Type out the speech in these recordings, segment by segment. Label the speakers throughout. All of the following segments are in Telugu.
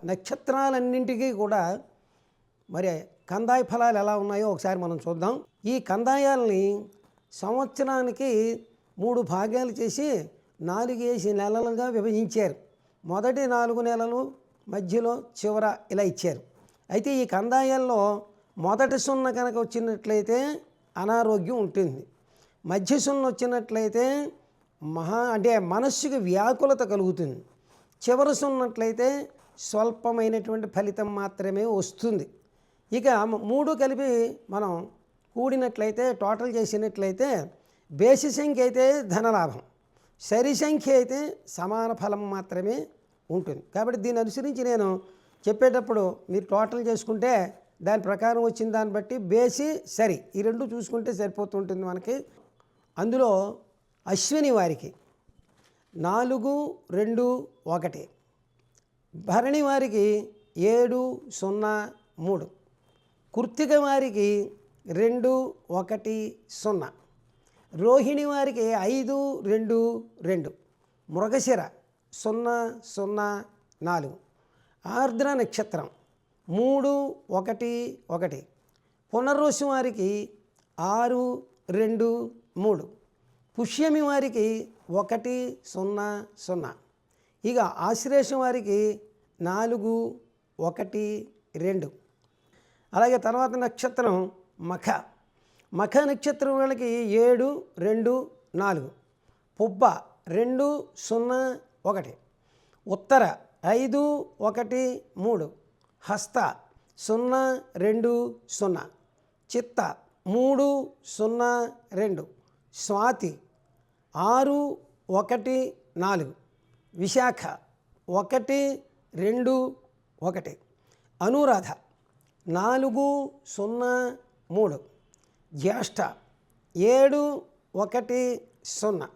Speaker 1: నక్షత్రాలన్నింటికీ కూడా మరి కందాయ ఫలాలు ఎలా ఉన్నాయో ఒకసారి మనం చూద్దాం. ఈ కందాయాలని సంవత్సరానికి 3 భాగాలు చేసి 4 నెలలుగా విభజించారు. మొదటి 4 నెలలు మధ్యలో చివర ఇలా ఇచ్చారు. అయితే ఈ కందాయాల్లో మొదటి సున్న కనుక వచ్చినట్లయితే అనారోగ్యం ఉంటుంది, మధ్య సున్న వచ్చినట్లయితే అంటే మనస్సుకి వ్యాకులత కలుగుతుంది, చివరి సున్నట్లయితే స్వల్పమైనటువంటి ఫలితం మాత్రమే వస్తుంది. ఇక 3 కలిపి మనం కూడినట్లయితే టోటల్ చేసినట్లయితే బేసి సంఖ్య అయితే ధనలాభం, సరి సంఖ్య అయితే సమాన ఫలం మాత్రమే ఉంటుంది. కాబట్టి దీన్ని అనుసరించి నేను చెప్పేటప్పుడు మీరు టోటల్ చేసుకుంటే దాని ప్రకారం వచ్చిన దాన్ని బట్టి బేసి సరి ఈ 2 చూసుకుంటే సరిపోతుంటుంది మనకి. అందులో అశ్విని వారికి 4, 2, 1, భరణి వారికి 7, 0, 3, కృత్తిక వారికి 2, 1, 0, రోహిణి వారికి 5, 2, 2, మృగశిర 0, 0, 4, ఆర్ద్ర నక్షత్రం 3, 1, 1, పునర్వసు వారికి 6, 2, 3, పుష్యమి వారికి 1, 0, 0, ఇక ఆశ్లేషం వారికి 4, 1, 2. అలాగే తర్వాత నక్షత్రం మఖ నక్షత్రం వాళ్ళకి 7, 2, 4, పుబ్బ 2, 0, 1, ఉత్తర 5, 1, 3, హస్త 0, 2, 0, చిత్త 3, 0, 2, స్వాతి 6, 1, 4, విశాఖ 1, 2, 1, అనురాధ 4, 0, 3, జ్యేష్ఠ 7, 1, 0,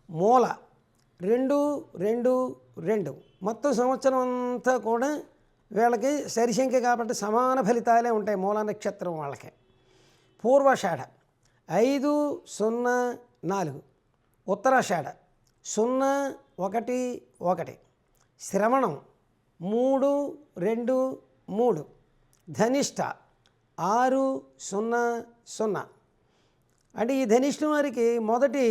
Speaker 1: మూల 2, 2, 2. మొత్తం సంవత్సరం అంతా కూడా వీళ్ళకి సరిసంఖ్య కాబట్టి సమాన ఫలితాలే ఉంటాయి మూల నక్షత్రం వాళ్ళకి. పూర్వాషాఢ 5, 0, 4, ఉత్తరాషాఢ 0, 1, 1, శ్రవణం 3, 2, 3, ధనిష్ట 6, 0, 0. అంటే ఈ ధనిష్ట వారికి మొదటి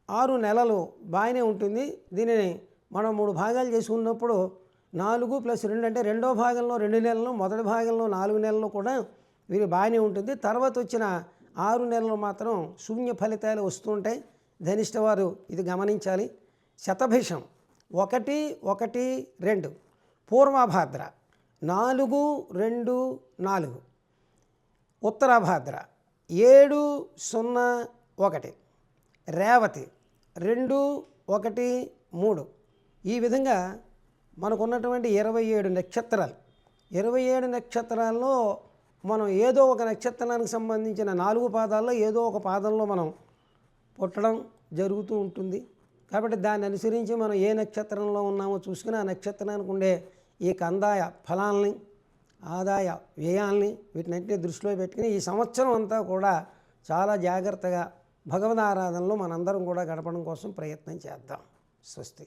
Speaker 1: 6 నెలలు బాగానే ఉంటుంది. దీనిని మనం 3 భాగాలు చేసుకున్నప్పుడు 4 + 2 అంటే రెండో భాగంలో 2 నెలలు, మొదటి భాగంలో 4 నెలలు కూడా వీరు బాగానే ఉంటుంది. తర్వాత వచ్చిన 6 నెలలు మాత్రం శూన్య ఫలితాలు వస్తుంటాయి. ధనిష్ట వారు ఇది గమనించాలి. శతభిషం 1, 1, 2, పూర్వభాద్ర 4, 2, 4, ఉత్తరాభాద్ర 7, 0, 1, రేవతి 2, 1, 3. ఈ విధంగా మనకున్నటువంటి 27 నక్షత్రాలు. 27 నక్షత్రాల్లో మనం ఏదో ఒక నక్షత్రానికి సంబంధించిన 4 పాదాల్లో ఏదో ఒక పాదంలో మనం పుట్టడం జరుగుతూ ఉంటుంది. కాబట్టి దాన్ని అనుసరించి మనం ఏ నక్షత్రంలో ఉన్నామో చూసుకుని ఆ నక్షత్రానికి ఉండే ఈ కందాయ ఫలాల్ని, ఆదాయ వ్యయాల్ని వీటినన్నింటినీ దృష్టిలో పెట్టుకుని ఈ సంవత్సరం అంతా కూడా చాలా జాగ్రత్తగా భగవద్ ఆరాధనలో మనందరం కూడా గడపడం కోసం ప్రయత్నం చేద్దాం. స్వస్తి.